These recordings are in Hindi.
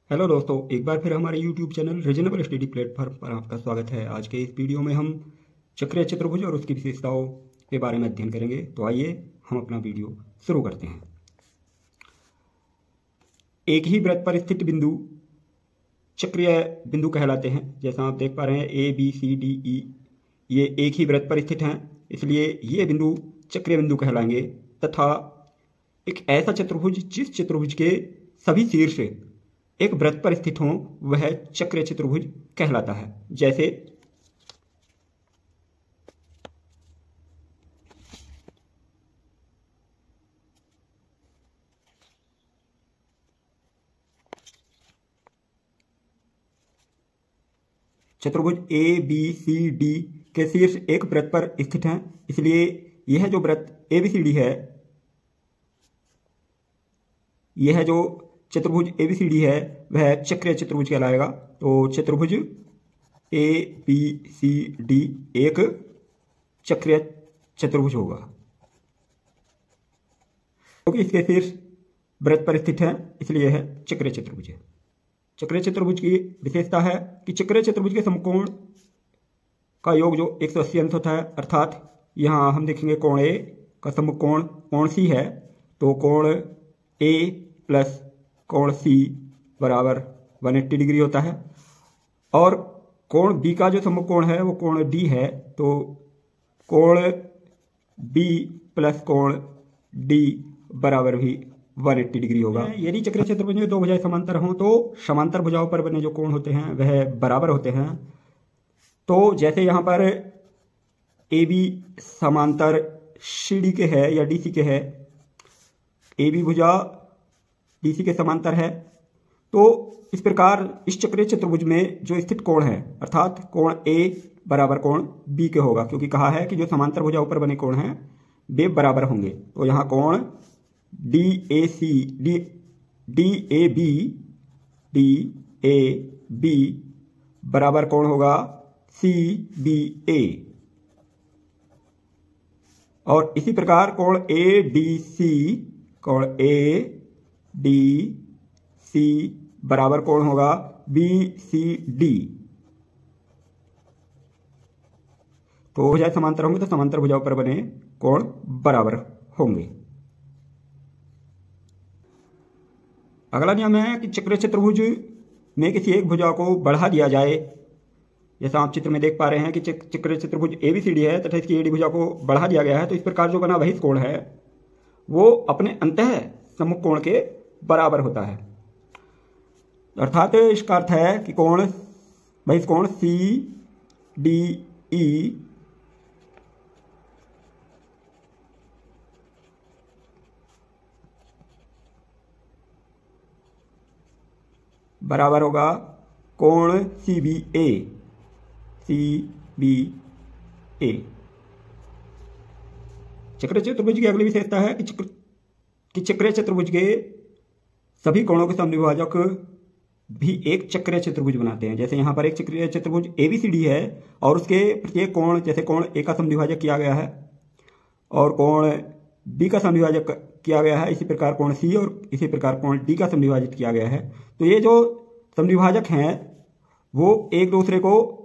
हेलो दोस्तों, एक बार फिर हमारे YouTube channel reasonable study platform पर आपका स्वागत है। आज के इस वीडियो में हम चक्रीय चतुर्भुज और उसकी विशेषताओं के बारे में अध्ययन करेंगे। तो आइए हम अपना वीडियो शुरू करते हैं। एक ही वृत्त पर स्थित बिंदु चक्रीय बिंदु कहलाते हैं। जैसा आप देख पा रहे हैं, ABCDE ये एक ही वृत्त पर स्थित हैं, इसलिए ये बिंदु चक्रीय बिंदु कहलाएंगे। तथा एक ऐसा चतुर्भुज जिस चतुर्भुज के सभी शीर्ष एक वृत्त पर स्थित हों वह चक्रीय चतुर्भुज कहलाता है। जैसे चतुर्भुज ABCD के शीर्ष एक वृत्त पर स्थित हैं, इसलिए यह जो वृत्त ABCD है, यह जो चतुर्भुज ABCD है वह चक्रीय चतुर्भुज कहलाएगा। तो चतुर्भुज ABCD एक चक्रीय चतुर्भुज होगा क्योंकि इसके शीर्ष वृत्त पर स्थित है, इसलिए यह चक्रीय चतुर्भुज है। चक्रीय चतुर्भुज की विशेषता है कि चक्रीय चतुर्भुज के समकोण का योग जो 180 अंश होता है, अर्थात यहाँ हम देखेंगे कोण A का समकोण कोण C है, तो कोण A प्लस कोण C बराबर 180 डिग्री होता है। और कोण B का जो समकोण है वो कोण D है, तो कोण B प्लस कोण D बराबर भी 180 डिग्री होगा। यदि चक्रीय चतुर्भुज में दो भुजाएं समांतर हों तो समांतर भुजाओं पर बने जो कोण होते हैं वह बराबर होते हैं। तो जैसे यहाँ पर AB समांतर CD के है या DC के है, AB भुजा DC के समांतर है, तो इस प्रकार इस चक्रीय चतुर्भुज में जो स्थित कोण है अर्थात कोण A बराबर कोण B के होगा, क्योंकि कहा है कि जो समांतर भुजाओं पर बने कोण हैं वे बराबर होंगे। तो यहाँ कोण DAB बराबर कोण होगा CBA, और इसी प्रकार कोण ADC बराबर कोण होगा BCD। तो भुजाएं समांतर होंगे तो समांतर भुजाओं पर बने कोण बराबर होंगे। अगला नियम है कि चक्रीय चतुर्भुज में किसी एक भुजा को बढ़ा दिया जाए। जैसा आप चित्र में देख पा रहे हैं कि चक्रीय चतुर्भुज ABCD है तथा इसकी AD भुजा को बढ़ा दिया गया है, तो इस प्रकार जो बना बहिष्ठ कोण है वो अपने अंतः सम्मुख कोण के बराबर होता है। अर्थात इसका अर्थ है कि कोण बहिष्ठ कोण CDE बराबर होगा कोण CBA। चक्रीय चतुर्भुज की अगली विशेषता है कि चक्रीय चतुर्भुज के सभी कोणों के समद्विभाजक भी एक चक्रीय चतुर्भुज बनाते हैं। जैसे यहाँ पर एक चक्रीय चतुर्भुज ABCD है और उसके प्रत्येक कोण, जैसे कोण A का समद्विभाजक किया गया है और कोण B का समद्विभाजक किया गया है, इसी प्रकार कोण C और इसी प्रकार कोण D का समद्विभाजित किया गया है। तो ये जो समद्विभाजक हैं वो एक दूसरे को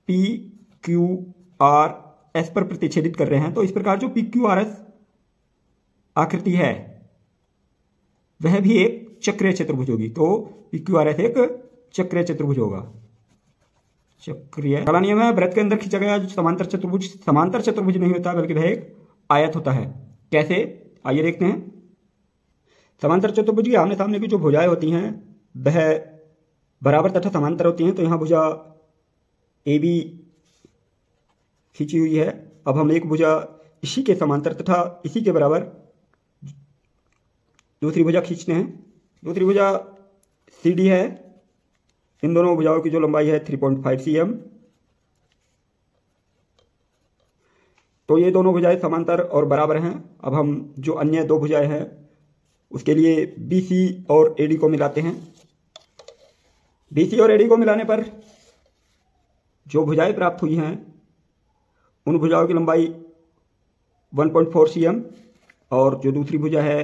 PQRS पर प्रतिच्छेदित कर रहे हैं। तो इस प्रकार जो PQRS आकृति है वह भी एक चक्रीय चतुर्भुज होगी। तो PQRS एक चक्रीय चतुर्भुज होगा। चक्रीय अगला नियम है, वृत्त के अंदर खींचा गया जो समांतर चतुर्भुज नहीं होता बल्कि वह एक आयत होता है। कैसे, आइए देखते हैं। समांतर चतुर्भुज के आमने सामने की जो भुजाएं होती हैं वह बराबर तथा समांतर होती हैं। तो यहाँ भुजा AB खींची हुई है। अब हम एक भुजा इसी के समांतर तथा इसी के बराबर दूसरी भुजा खींचते हैं। दूसरी भुजा CD है। इन दोनों भुजाओं की जो लंबाई है 3.5 cm। तो ये दोनों भुजाएं समांतर और बराबर हैं। अब हम जो अन्य दो भुजाएं हैं उसके लिए BC और AD को मिलाते हैं। BC और AD को मिलाने पर जो भुजाएं प्राप्त हुई हैं उन भुजाओं की लंबाई 1.4 cm और जो दूसरी भुजा है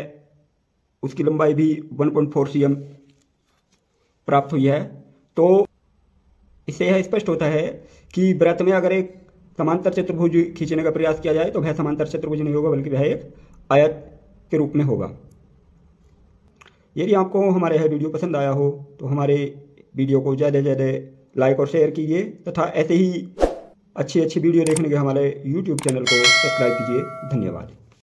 उसकी लंबाई भी 1.4 cm प्राप्त हुई है। तो इससे यह स्पष्ट होता है कि वृत्त में अगर एक समांतर चतुर्भुज खींचने का प्रयास किया जाए तो वह समांतर चतुर्भुज नहीं होगा, बल्कि वह एक आयत के रूप में होगा। यदि आपको हमारा यह वीडियो पसंद आया हो तो हमारे वीडियो को ज़्यादा से ज़्यादा लाइक और शेयर कीजिए तथा ऐसे ही अच्छी अच्छी वीडियो देखने के हमारे YouTube चैनल को सब्सक्राइब कीजिए। धन्यवाद।